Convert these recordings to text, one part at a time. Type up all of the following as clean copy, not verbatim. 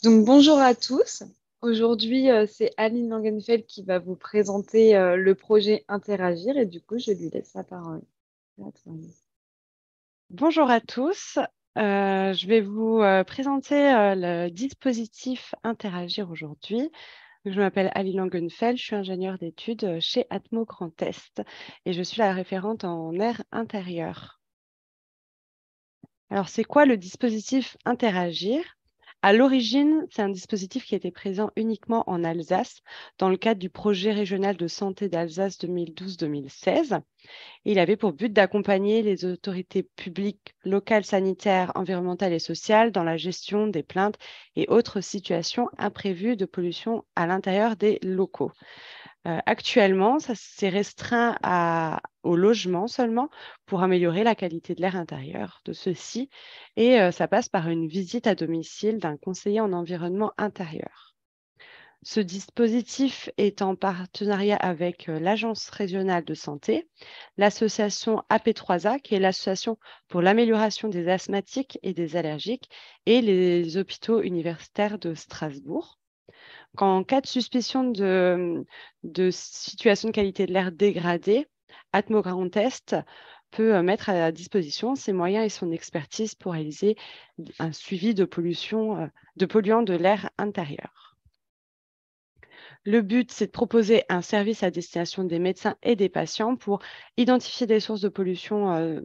Donc, bonjour à tous. Aujourd'hui, c'est Aline Langenfeld qui va vous présenter le projet Interagir et du coup, je lui laisse la parole. À toi, Aline. Bonjour à tous. Je vais vous présenter le dispositif Interagir aujourd'hui. Je m'appelle Ali Langenfeld, je suis ingénieure d'études chez Atmo Grand Est et je suis la référente en air intérieur. Alors, c'est quoi le dispositif Interagir? À l'origine, c'est un dispositif qui était présent uniquement en Alsace dans le cadre du projet régional de santé d'Alsace 2012-2016. Il avait pour but d'accompagner les autorités publiques locales, sanitaires, environnementales et sociales dans la gestion des plaintes et autres situations imprévues de pollution à l'intérieur des locaux. Actuellement, ça s'est restreint au logement seulement pour améliorer la qualité de l'air intérieur de ceux-ci et ça passe par une visite à domicile d'un conseiller en environnement intérieur. Ce dispositif est en partenariat avec l'Agence régionale de santé, l'association AP3A, qui est l'association pour l'amélioration des asthmatiques et des allergiques, et les hôpitaux universitaires de Strasbourg. En cas de suspicion de situation de qualité de l'air dégradée, Atmo Grand Est peut mettre à disposition ses moyens et son expertise pour réaliser un suivi de pollution, de polluants de l'air intérieur. Le but, c'est de proposer un service à destination des médecins et des patients pour identifier des sources de pollution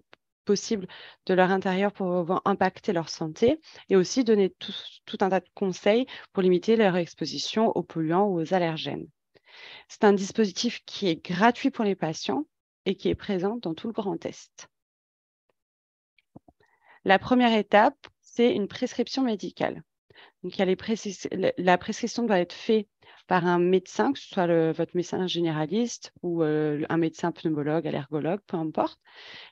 possibles de leur intérieur pour pouvoir impacter leur santé et aussi donner tout un tas de conseils pour limiter leur exposition aux polluants ou aux allergènes. C'est un dispositif qui est gratuit pour les patients et qui est présent dans tout le Grand Est. La première étape, c'est une prescription médicale. Donc, il y a la prescription doit être faite par un médecin, que ce soit votre médecin généraliste ou un médecin pneumologue, allergologue, peu importe.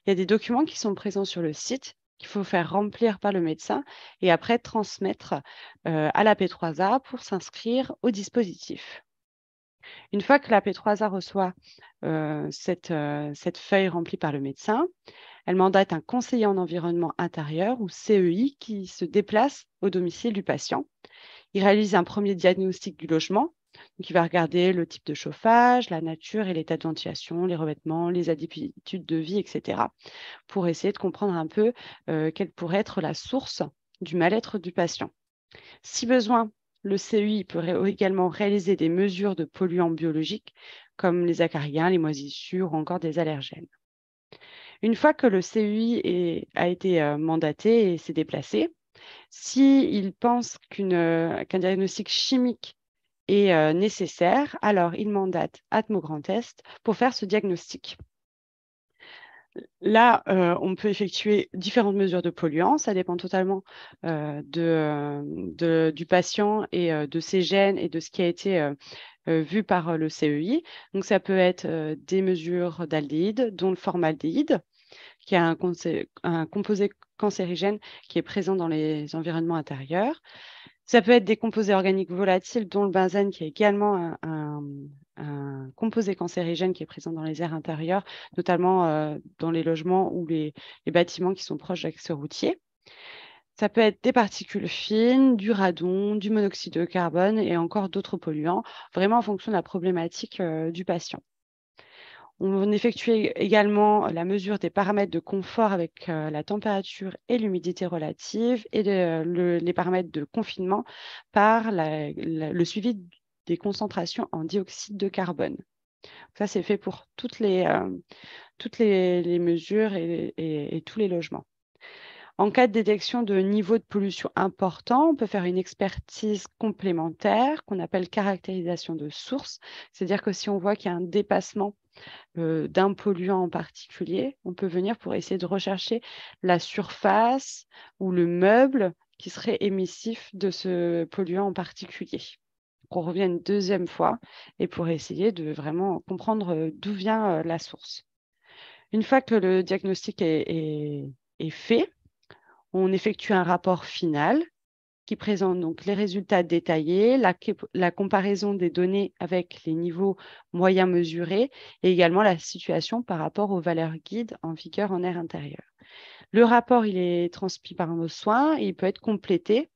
Il y a des documents qui sont présents sur le site qu'il faut faire remplir par le médecin et après transmettre à la P3A pour s'inscrire au dispositif. Une fois que la P3A reçoit cette feuille remplie par le médecin, elle mandate un conseiller en environnement intérieur ou CEI qui se déplace au domicile du patient. Il réalise un premier diagnostic du logement. Donc, il va regarder le type de chauffage, la nature et l'état de ventilation, les revêtements, les habitudes de vie, etc., pour essayer de comprendre un peu quelle pourrait être la source du mal-être du patient. Si besoin, le CEI peut également réaliser des mesures de polluants biologiques comme les acariens, les moisissures ou encore des allergènes. Une fois que le CEI a été mandaté et s'est déplacé, s'il pense qu'un diagnostic chimique est nécessaire, alors il mandate Atmo Grand Est pour faire ce diagnostic. Là, on peut effectuer différentes mesures de polluants. Ça dépend totalement du patient et de ses gènes et de ce qui a été vu par le CEI. Donc, ça peut être des mesures d'aldéhyde, dont le formaldéhyde, qui est un composé cancérigène qui est présent dans les environnements intérieurs. Ça peut être des composés organiques volatiles, dont le benzène, qui est également un composé cancérigène qui est présent dans les airs intérieurs, notamment dans les logements ou les bâtiments qui sont proches d'axes routiers. Ça peut être des particules fines, du radon, du monoxyde de carbone et encore d'autres polluants, vraiment en fonction de la problématique du patient. On effectue également la mesure des paramètres de confort avec la température et l'humidité relative et les paramètres de confinement par le suivi des concentrations en dioxyde de carbone. Ça, c'est fait pour toutes les mesures et tous les logements. En cas de détection de niveau de pollution important, on peut faire une expertise complémentaire qu'on appelle caractérisation de source. C'est-à-dire que si on voit qu'il y a un dépassement d'un polluant en particulier, on peut venir pour essayer de rechercher la surface ou le meuble qui serait émissif de ce polluant en particulier. On revient une deuxième fois et pour essayer de vraiment comprendre d'où vient la source. Une fois que le diagnostic est fait, on effectue un rapport final qui présente donc les résultats détaillés, la comparaison des données avec les niveaux moyens mesurés et également la situation par rapport aux valeurs guides en vigueur en air intérieur. Le rapport, il est transmis par nos soins et il peut être complété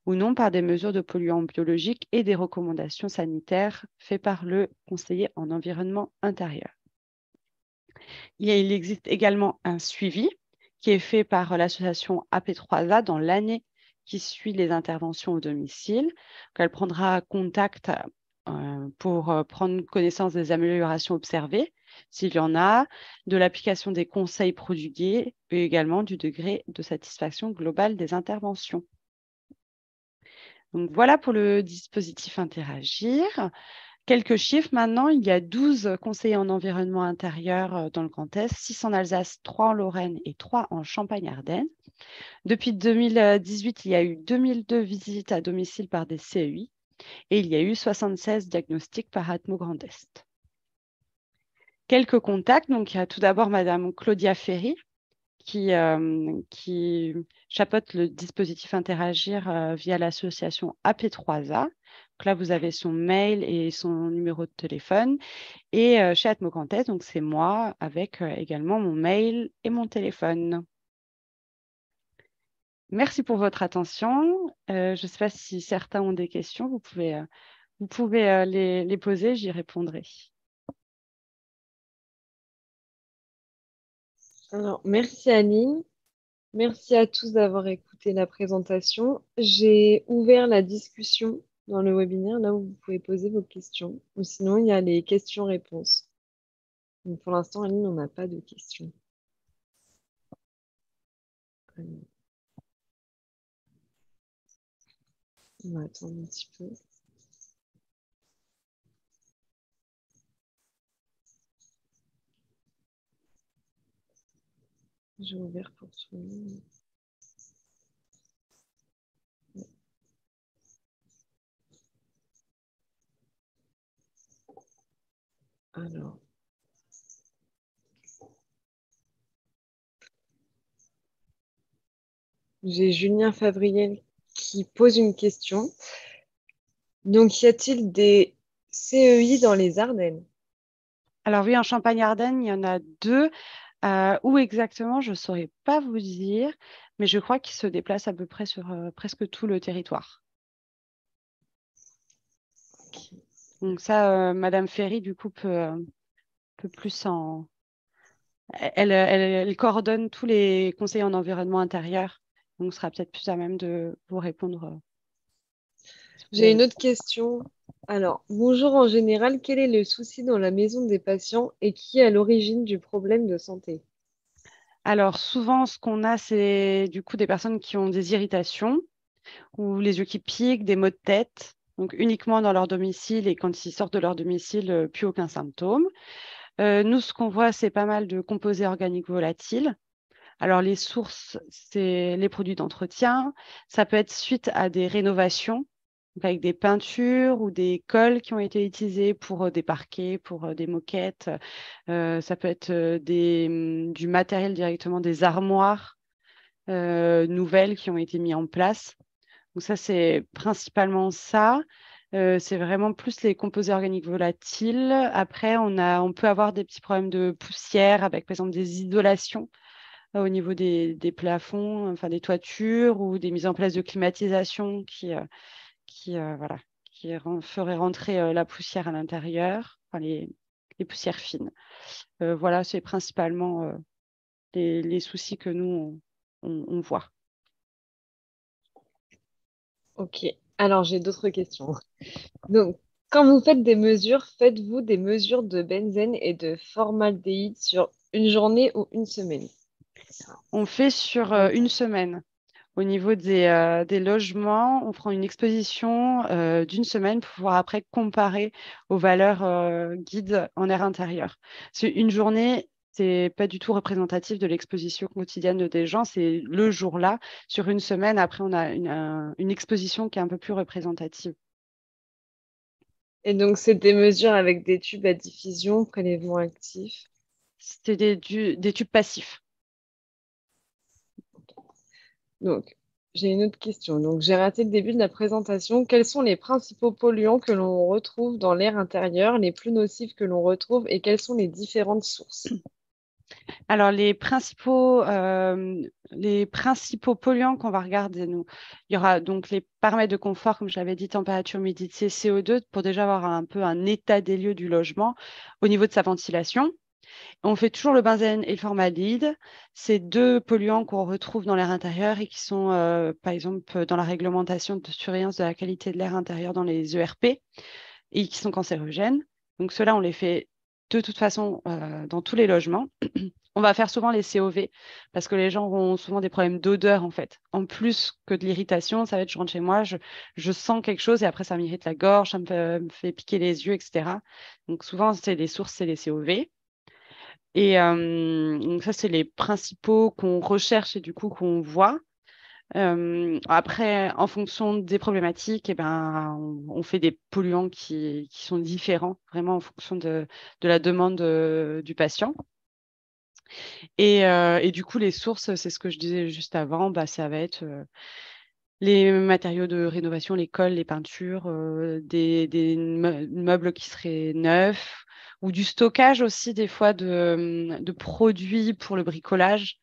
ou non par des mesures de polluants biologiques et des recommandations sanitaires faites par le conseiller en environnement intérieur. Il existe également un suivi qui est fait par l'association AP3A dans l'année qui suit les interventions au domicile. Donc, elle prendra contact pour prendre connaissance des améliorations observées, s'il y en a, de l'application des conseils prodigués et également du degré de satisfaction globale des interventions. Donc, voilà pour le dispositif Interagir. Quelques chiffres maintenant, il y a 12 conseillers en environnement intérieur dans le Grand Est, 6 en Alsace, 3 en Lorraine et 3 en Champagne-Ardenne. Depuis 2018, il y a eu 2002 visites à domicile par des CEI et il y a eu 76 diagnostics par Atmo Grand Est. Quelques contacts, donc il y a tout d'abord Madame Claudia Ferry qui chapeaute le dispositif Interagir via l'association AP3A. Donc là, vous avez son mail et son numéro de téléphone. Et chez Atmo Grand Est, donc c'est moi avec également mon mail et mon téléphone. Merci pour votre attention. Je ne sais pas si certains ont des questions. Vous pouvez les poser, j'y répondrai. Alors, merci Aline. Merci à tous d'avoir écouté la présentation. J'ai ouvert la discussion dans le webinaire, là où vous pouvez poser vos questions. Ou sinon, il y a les questions-réponses. Donc, pour l'instant, Aline, on n'a pas de questions. On va attendre un petit peu. J'ai ouvert pour tout le monde. Alors. J'ai Julien Fabriel qui pose une question. Donc, y a-t-il des CEI dans les Ardennes? Alors oui, en Champagne-Ardenne, il y en a 2. Où exactement, je ne saurais pas vous dire, mais je crois qu'ils se déplacent à peu près sur presque tout le territoire. Okay. Donc ça, Madame Ferry, du coup, peut plus en... Elle coordonne tous les conseillers en environnement intérieur, donc sera peut-être plus à même de vous répondre. Si vous J'ai avez... une autre question. Alors, bonjour en général, quel est le souci dans la maison des patients et qui est à l'origine du problème de santé? Alors, souvent, ce qu'on a, c'est du coup des personnes qui ont des irritations ou les yeux qui piquent, des maux de tête, donc uniquement dans leur domicile et quand ils sortent de leur domicile, plus aucun symptôme. Nous, ce qu'on voit, c'est pas mal de composés organiques volatiles. Alors, les sources, c'est les produits d'entretien. Ça peut être suite à des rénovations, donc avec des peintures ou des colles qui ont été utilisées pour des parquets, pour des moquettes. Ça peut être du matériel directement, des armoires nouvelles qui ont été mises en place. Donc ça, c'est principalement ça. C'est vraiment plus les composés organiques volatiles. Après, on peut avoir des petits problèmes de poussière avec, par exemple, des isolations au niveau des plafonds, enfin des toitures ou des mises en place de climatisation voilà, feraient rentrer la poussière à l'intérieur, enfin les poussières fines. Voilà, c'est principalement les soucis que nous, on voit. Ok. Alors, j'ai d'autres questions. Donc, quand vous faites des mesures, faites-vous des mesures de benzène et de formaldéhyde sur une journée ou une semaine? On fait sur une semaine. Au niveau des logements, on prend une exposition d'une semaine pour pouvoir après comparer aux valeurs guides en air intérieur. C'est une journée, c'est pas du tout représentatif de l'exposition quotidienne des gens, c'est le jour-là. Sur une semaine, après, on a une exposition qui est un peu plus représentative. Et donc, c'est des mesures avec des tubes à diffusion, prélèvement actif. C'est des tubes passifs. Donc, j'ai une autre question. Donc, j'ai raté le début de la présentation. Quels sont les principaux polluants que l'on retrouve dans l'air intérieur, les plus nocifs que l'on retrouve et quelles sont les différentes sources? Alors, les principaux polluants qu'on va regarder, nous, il y aura donc les paramètres de confort, comme je l'avais dit, température, humidité, CO2, pour déjà avoir un peu un état des lieux du logement au niveau de sa ventilation. On fait toujours le benzène et le formaldéhyde. C'est deux polluants qu'on retrouve dans l'air intérieur et qui sont, par exemple, dans la réglementation de surveillance de la qualité de l'air intérieur dans les ERP et qui sont cancérogènes. Donc, ceux-là, on les fait de toute façon dans tous les logements. On va faire souvent les COV parce que les gens ont souvent des problèmes d'odeur en fait. En plus que de l'irritation, ça va être je rentre chez moi, je sens quelque chose et après ça m'irrite la gorge, me fait piquer les yeux, etc. Donc souvent, c'est les sources, c'est les COV. Et donc ça, c'est les principaux qu'on recherche et du coup qu'on voit. Après, en fonction des problématiques, eh ben, on fait des polluants qui sont différents, vraiment en fonction de la demande du patient. Et du coup, les sources, c'est ce que je disais juste avant, bah, ça va être les matériaux de rénovation, les cols, les peintures, des meubles qui seraient neufs, ou du stockage aussi des fois de produits pour le bricolage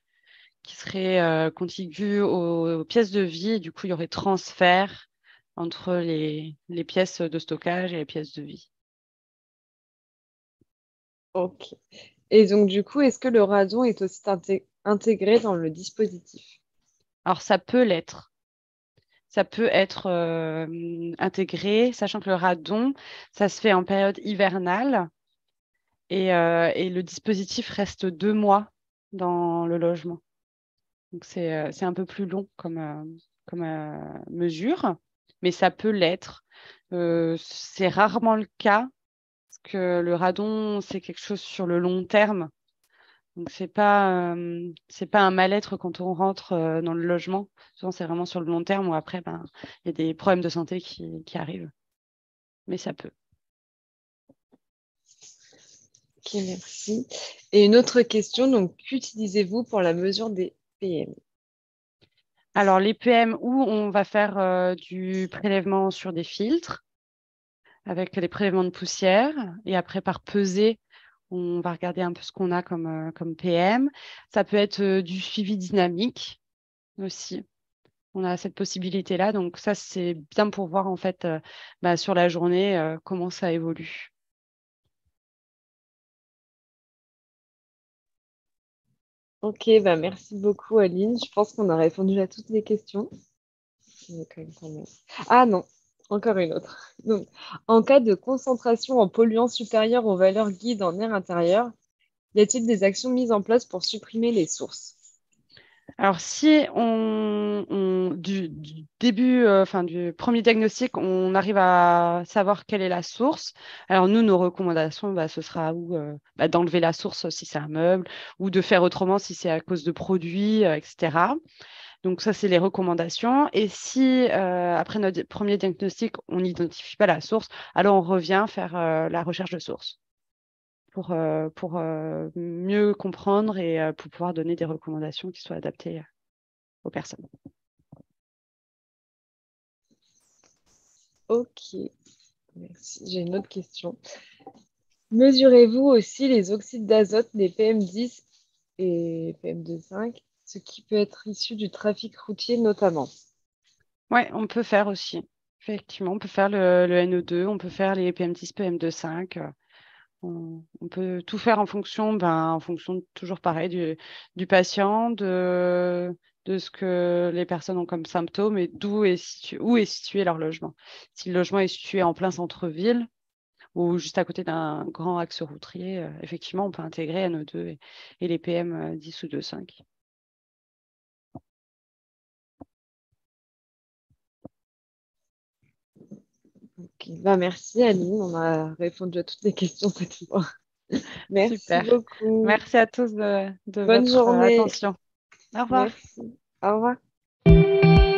qui seraient contigus aux pièces de vie. Et du coup, il y aurait transfert entre les pièces de stockage et les pièces de vie. Ok. Et donc, du coup, est-ce que le radon est aussi intégré dans le dispositif? Alors, ça peut l'être. Ça peut être intégré, sachant que le radon, ça se fait en période hivernale et le dispositif reste 2 mois dans le logement. Donc, c'est un peu plus long comme mesure, mais ça peut l'être. C'est rarement le cas, parce que le radon, c'est quelque chose sur le long terme. Donc, c'est pas un mal-être quand on rentre dans le logement. Souvent, c'est vraiment sur le long terme où après, ben, il y a des problèmes de santé qui arrivent. Mais ça peut. Ok, merci. Et une autre question, donc, qu'utilisez-vous pour la mesure des PM? Alors, les PM, où on va faire du prélèvement sur des filtres avec les prélèvements de poussière et après, par pesée, on va regarder un peu ce qu'on a comme PM. Ça peut être du suivi dynamique aussi. On a cette possibilité-là. Donc ça, c'est bien pour voir en fait bah, sur la journée comment ça évolue. Ok, bah merci beaucoup, Aline. Je pense qu'on a répondu à toutes les questions. Il y en a quand même pas mal. Ah non, encore une autre. Donc, en cas de concentration en polluants supérieurs aux valeurs guides en air intérieur, y a-t-il des actions mises en place pour supprimer les sources? Alors si du début, enfin du premier diagnostic, on arrive à savoir quelle est la source. Alors nous, nos recommandations, bah, ce sera ou bah, d'enlever la source si c'est un meuble, ou de faire autrement si c'est à cause de produits, etc. Donc ça, c'est les recommandations. Et si après notre premier diagnostic, on n'identifie pas la source, alors on revient faire la recherche de source pour mieux comprendre et pour pouvoir donner des recommandations qui soient adaptées aux personnes. Ok, merci. J'ai une autre question. Mesurez-vous aussi les oxydes d'azote, les PM10 et PM2,5, ce qui peut être issu du trafic routier notamment? Oui, on peut faire aussi. Effectivement, on peut faire le NO2, on peut faire les PM10, PM2,5. On peut tout faire en fonction toujours pareil du patient, de ce que les personnes ont comme symptômes et où est situé leur logement. Si le logement est situé en plein centre-ville ou juste à côté d'un grand axe routier, effectivement, on peut intégrer NO2 et les PM 10 ou 2,5. Ok, bah merci Aline, on a répondu à toutes les questions cette fois. Merci Super. beaucoup. Merci à tous de Bonne votre journée. attention. Au revoir. Merci. Au revoir.